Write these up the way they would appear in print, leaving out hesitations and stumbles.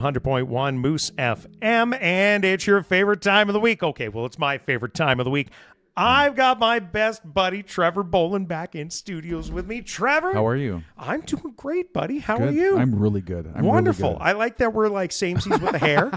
100.1 Moose FM, and it's your favorite time of the week. Okay, well, it's my favorite time of the week. I've got my best buddy, Trevor Bolin, back in studios with me. Trevor. How are you? I'm doing great, buddy. How Good. are you? I'm really good. I'm Wonderful. Really good. I like that we're like samesies with the hair.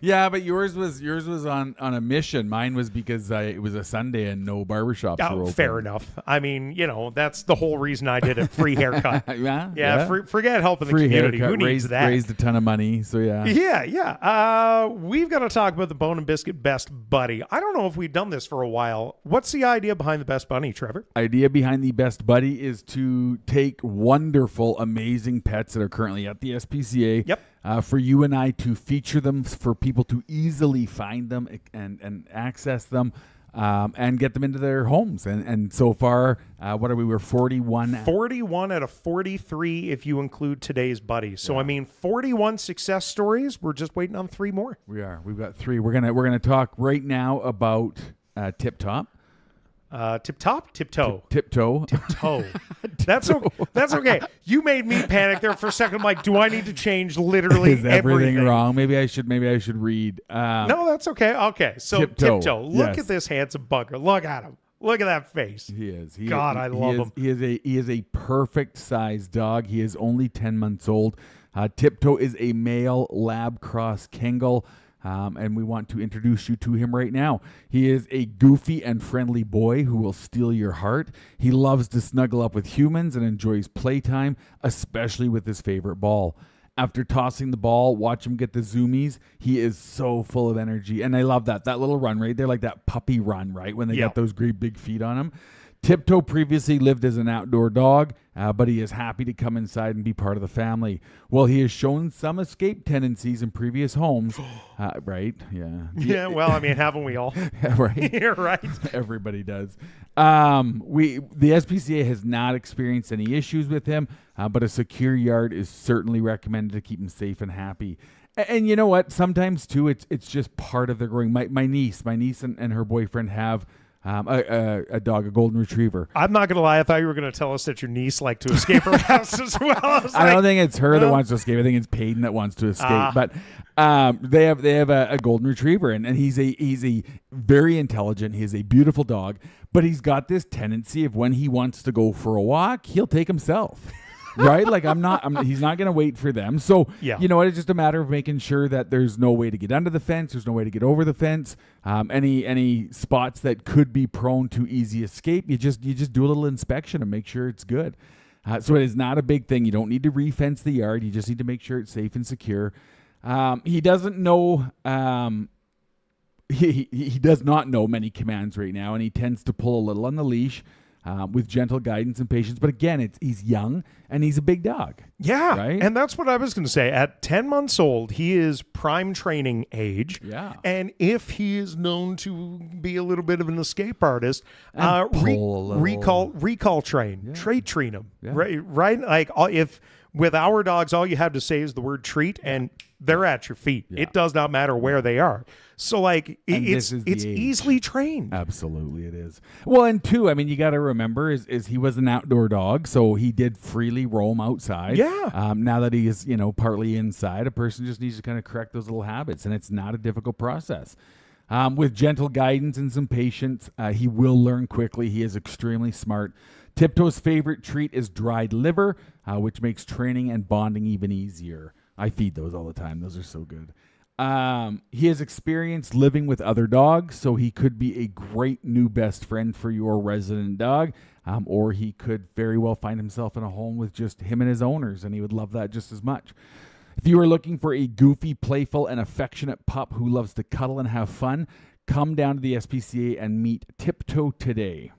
Yeah, but yours was on a mission. Mine was because it was a Sunday and no barbershops were open. Fair enough. I mean, that's the whole reason I did it. Free haircut. Yeah. Forget helping Free the community. haircut, Who needs that? Raised a ton of money, so yeah. Yeah. We've got to talk about the Bone and Biscuit Best Buddy. I don't know if we've done this for a while. What's the idea behind the Best Buddy, Trevor? Idea behind the Best Buddy is to take wonderful, amazing pets that are currently at the SPCA. Yep. For you and I to feature them, for people to easily find them and access them. And get them into their homes. And so far, what are we? We're 41. 41 out of 43 if you include today's buddies. So, Yeah. I mean, 41 success stories. We're just waiting on 3 more. We are. We've got 3. We're gonna talk right now about Tip Top. Tip top, tiptoe. Tiptoe. Tiptoe. That's okay. That's okay. You made me panic there for a second. I'm like, do I need to change literally Is everything everything wrong? Maybe I should read. No, that's okay. Okay. So tiptoe. Look at this handsome bugger. Look at him. Look at that face. He is. I love him. He is a perfect sized dog. He is only 10 months old. Tiptoe is a male lab cross Kangol. And we want to introduce you to him right now. He is a goofy and friendly boy who will steal your heart. He loves to snuggle up with humans and enjoys playtime, especially with his favorite ball. After tossing the ball, watch him get the zoomies. He is so full of energy. And I love that little run right there, like that puppy run, right? When they got those great big feet on him. Tiptoe previously lived as an outdoor dog, but he is happy to come inside and be part of the family. Well, he has shown some escape tendencies in previous homes, right? Yeah. Yeah, well, I mean, haven't we all? Right. You're right. Everybody does. The SPCA has not experienced any issues with him, but a secure yard is certainly recommended to keep him safe and happy. And you know what? Sometimes, too, it's just part of their growing. My niece and her boyfriend have a dog, a golden retriever. I'm not going to lie. I thought you were going to tell us that your niece liked to escape her house as well. I don't think it's her that wants to escape. I think it's Peyton that wants to escape. But they have a golden retriever, and he's a very intelligent. He is a beautiful dog, but he's got this tendency of when he wants to go for a walk, he'll take himself. Right? Like he's not going to wait for them. So, you know what? It's just a matter of making sure that there's no way to get under the fence. There's no way to get over the fence. Any spots that could be prone to easy escape, you just do a little inspection and make sure it's good. So it is not a big thing. You don't need to re-fence the yard. You just need to make sure it's safe and secure. He doesn't know, he does not know many commands right now, and he tends to pull a little on the leash. With gentle guidance and patience. But again, he's young and he's a big dog. Yeah. Right? And that's what I was going to say. At 10 months old, he is prime training age. Yeah. And if he is known to be a little bit of an escape artist, recall train, trait train him. Yeah. Right? Like if with our dogs, all you have to say is the word treat and they're at your feet. Yeah. It does not matter where they are. So like it's easily trained. Absolutely it is. Well, and 2, I mean, you got to remember is he was an outdoor dog, so he did freely roam outside. Yeah. Now that he is, partly inside, a person just needs to kind of correct those little habits, and it's not a difficult process. With gentle guidance and some patience, he will learn quickly. He is extremely smart. Tiptoe's favorite treat is dried liver, which makes training and bonding even easier. I feed those all the time. Those are so good. He has experience living with other dogs, so he could be a great new best friend for your resident dog, or he could very well find himself in a home with just him and his owners, and he would love that just as much. If you are looking for a goofy, playful, and affectionate pup who loves to cuddle and have fun, come down to the SPCA and meet Tiptoe today.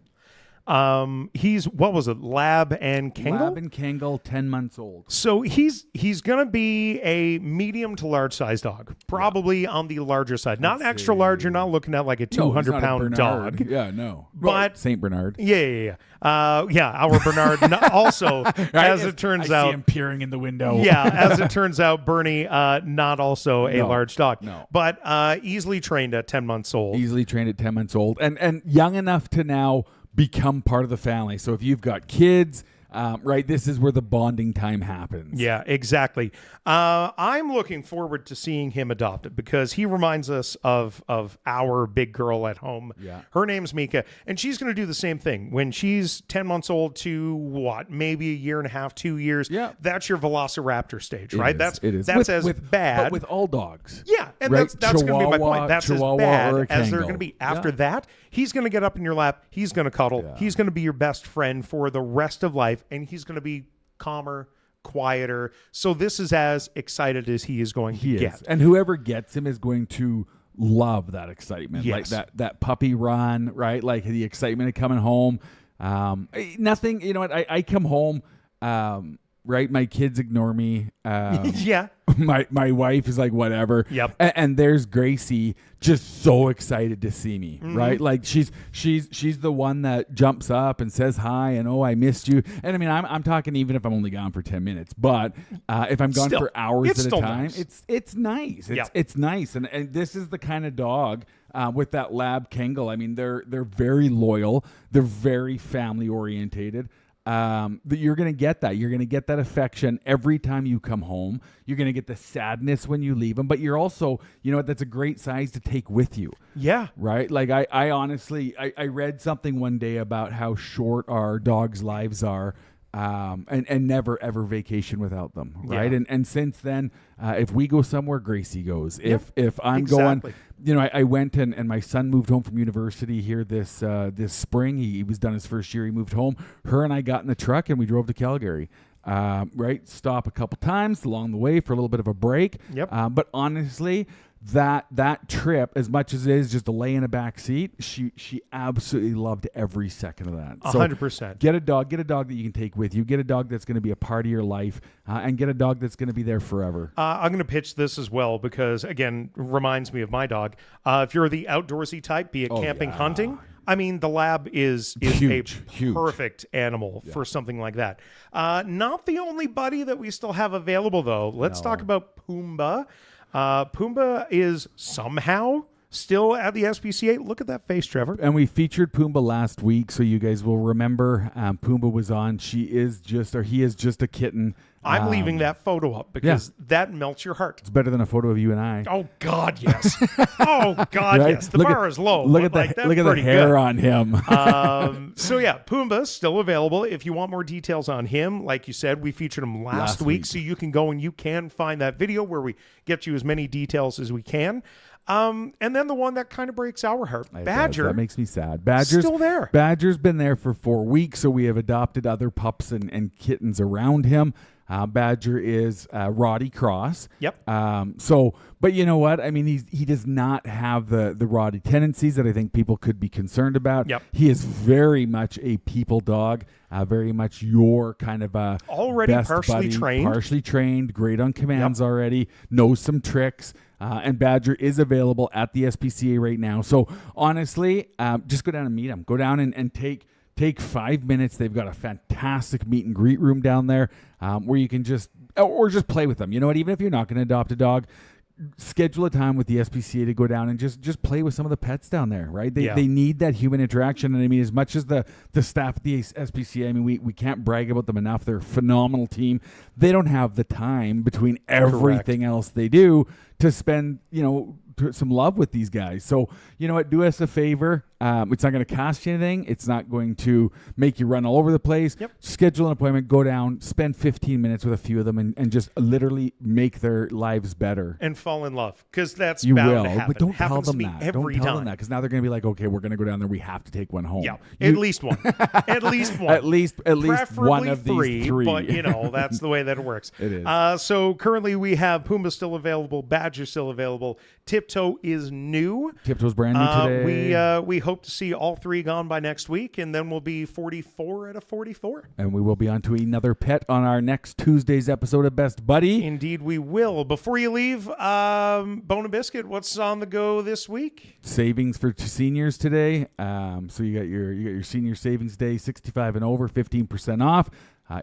He's, what was it, Lab and Kangol? Lab and Kangol, 10 months old. So he's going to be a medium to large size dog, probably on the larger side. Not extra large. You're not looking at like a 200-pound dog. Yeah, no. But St. Bernard. Yeah. Our Bernard also, as it turns out. I see him peering in the window. Yeah, as it turns out, Bernie, not also a large dog. No. But easily trained at 10 months old. Easily trained at 10 months old. And young enough to now become part of the family. So if you've got kids, right? This is where the bonding time happens. Yeah, exactly. I'm looking forward to seeing him adopted because he reminds us of our big girl at home. Yeah. Her name's Mika, and she's going to do the same thing. When she's 10 months old to what, maybe a year and a half, 2 years, Yeah. that's your velociraptor stage, right? It is. That's with bad. But with all dogs. Yeah, and right? that's going to be my Chihuahua- point. That's as Chihuahua or bad a as they're Kango. going to be. After Yeah. that, he's going to get up in your lap. He's going to cuddle. Yeah. He's going to be your best friend for the rest of life, and he's going to be calmer, quieter. So this is as excited as he is going to get. And whoever gets him is going to love that excitement. Yes. Like that puppy run, right? Like the excitement of coming home. Nothing, you know what? I come home, right? My kids ignore me. Yeah. My wife is like, whatever. Yep. And there's Gracie just so excited to see me, right? Like she's the one that jumps up and says hi and, oh, I missed you. And I mean, I'm talking even if I'm only gone for 10 minutes, but if I'm gone Still, for hours it's at a still time, nice. it's nice. Yep. It's nice. And this is the kind of dog with that lab Kangal. I mean, they're very loyal. They're very family orientated. That you're going to get that. You're going to get that affection every time you come home. You're going to get the sadness when you leave them, but you're also, you know what, that's a great size to take with you. Yeah. Right? Like I honestly, I read something one day about how short our dogs' lives are. And never ever vacation without them, right? Yeah. And since then, if we go somewhere, Gracie goes. Yep, If I'm exactly. going, you know, I went and my son moved home from university here this spring. He was done his first year. He moved home. Her and I got in the truck and we drove to Calgary. Right, stop a couple times along the way for a little bit of a break. Yep. But honestly, that trip, as much as it is just a lay in a back seat, she absolutely loved every second of that. 100%. Get a dog that you can take with you. Get a dog that's going to be a part of your life, and get a dog that's going to be there forever. I'm going to pitch this as well because, again, reminds me of my dog. If you're the outdoorsy type, be it camping, hunting, I mean, the lab is Huge. perfect animal for something like that. Not the only buddy that we still have available, though. Let's talk about Pumbaa. Pumbaa is somehow still at the SPCA. Look at that face, Trevor. And we featured Pumbaa last week, so you guys will remember Pumbaa was on. He is just a kitten. I'm leaving that photo up because that melts your heart. It's better than a photo of you and I. Oh God, yes. Oh God, Right? yes. The bar is low. Look at that's the hair good. on him. So yeah, Pumbaa's still available. If you want more details on him, like you said, we featured him last week, so you can go and you can find that video where we get you as many details as we can. And then the one that kind of breaks our heart, Badger. That makes me sad. Badger's still there. Badger's been there for 4 weeks, so we have adopted other pups and kittens around him. Badger is Roddy Cross. Yep. But you know what? I mean, he does not have the Roddy tendencies that I think people could be concerned about. Yep. He is very much a people dog, very much your kind of already best partially buddy, trained. partially trained, great on commands already, knows some tricks. And Badger is available at the SPCA right now. So honestly, just go down and meet him. Go down and take 5 minutes. They've got a fantastic meet and greet room down there where you can just play with them. You know what? Even if you're not going to adopt a dog, schedule a time with the SPCA to go down and just play with some of the pets down there, right? They need that human interaction. And I mean, as much as the staff at the SPCA, I mean, we can't brag about them enough. They're a phenomenal team. They don't have the time between everything else they do to spend, some love with these guys. So, you know what? Do us a favor. It's not going to cost you anything. It's not going to make you run all over the place. Yep. Schedule an appointment, go down, spend 15 minutes with a few of them and just literally make their lives better. And fall in love, because that's You bound will, to happen. but don't tell Happens to them me that. every Don't tell time. them that, because now they're going to be like, okay, we're going to go down there. We have to take one home. Yeah, at least one. At least one. At least Preferably one of these three. But, that's the way that it works. It is. So currently we have Pumbaa still available, Badger still available. Tiptoe is new. Tiptoe's brand new today. We hope to see all three gone by next week, and then we'll be 44 out of 44. And we will be on to another pet on our next Tuesday's episode of Best Buddy. Indeed, we will. Before you leave, Bone and Biscuit, what's on the go this week? Savings for seniors today. So you got your senior savings day, 65 and over, 15% off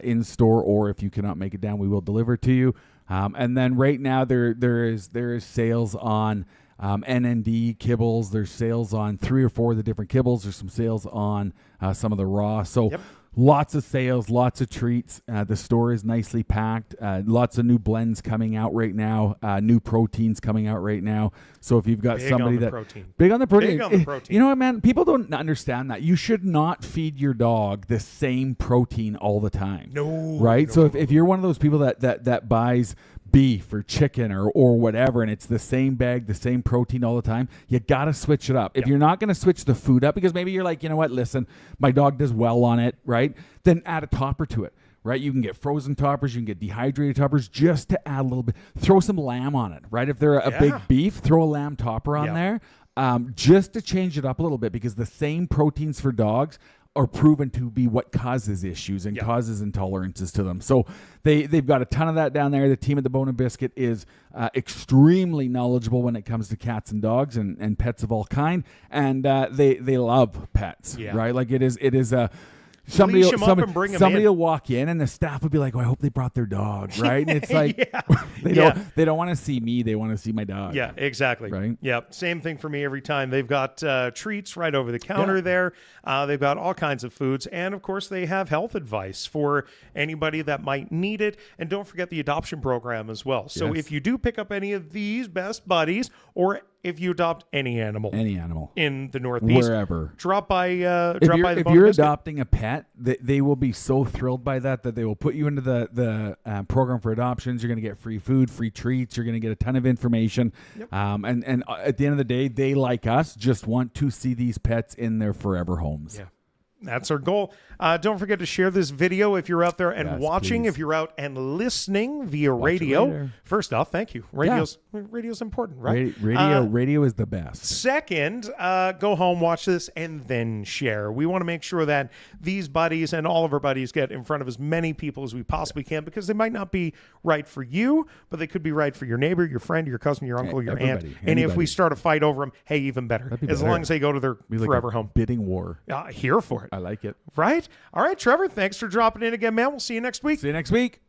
in store, or if you cannot make it down, we will deliver to you. And then right now there is sales on NND kibbles. There's sales on 3 or 4 of the different kibbles. There's some sales on some of the raw. So Lots of sales, lots of treats. The store is nicely packed. Lots of new blends coming out right now. New proteins coming out right now. So if you've got Big somebody on the that protein. big on the protein, Big on the protein. You know what, man? People don't understand that. You should not feed your dog the same protein all the time. No, right? no. So if you're one of those people that buys beef or chicken or whatever, and it's the same bag, the same protein all the time, you got to switch it up. If you're not going to switch the food up, because maybe you're like, you know what, listen, my dog does well on it, right? Then add a topper to it, right? You can get frozen toppers, you can get dehydrated toppers, just to add a little bit. Throw some lamb on it, right? If they're a big beef, throw a lamb topper on there, just to change it up a little bit, because the same proteins for dogs are proven to be what causes issues and causes intolerances to them. So they've got a ton of that down there. The team at the Bone and Biscuit is extremely knowledgeable when it comes to cats and dogs and pets of all kind. And they love pets, right? Like it is a... Somebody will walk in and the staff will be like, "Oh, I hope they brought their dog," right? And it's like they don't want to see me; they want to see my dog. Yeah, exactly. Right. Yeah, same thing for me every time. They've got treats right over the counter there. They've got all kinds of foods, and of course, they have health advice for anybody that might need it. And don't forget the adoption program as well. So if you do pick up any of these best buddies, or if you adopt any animal in the Northeast, wherever, drop by. If you're adopting a pet, they will be so thrilled by that they will put you into the program for adoptions. You're going to get free food, free treats. You're going to get a ton of information. And at the end of the day, they, like us, just want to see these pets in their forever homes. Yeah. That's our goal. Don't forget to share this video if you're out there and watching, please. if you're out and listening via radio. First off, thank you. Radio's important, right? Radio is the best. Second, go home, watch this, and then share. We want to make sure that these buddies and all of our buddies get in front of as many people as we possibly can, because they might not be right for you, but they could be right for your neighbor, your friend, your cousin, your uncle, your aunt. And if we start a fight over them, hey, even better. As long as they go to their forever home. Bidding war. Here for it. I like it. Right? All right, Trevor, thanks for dropping in again, man. We'll see you next week. See you next week.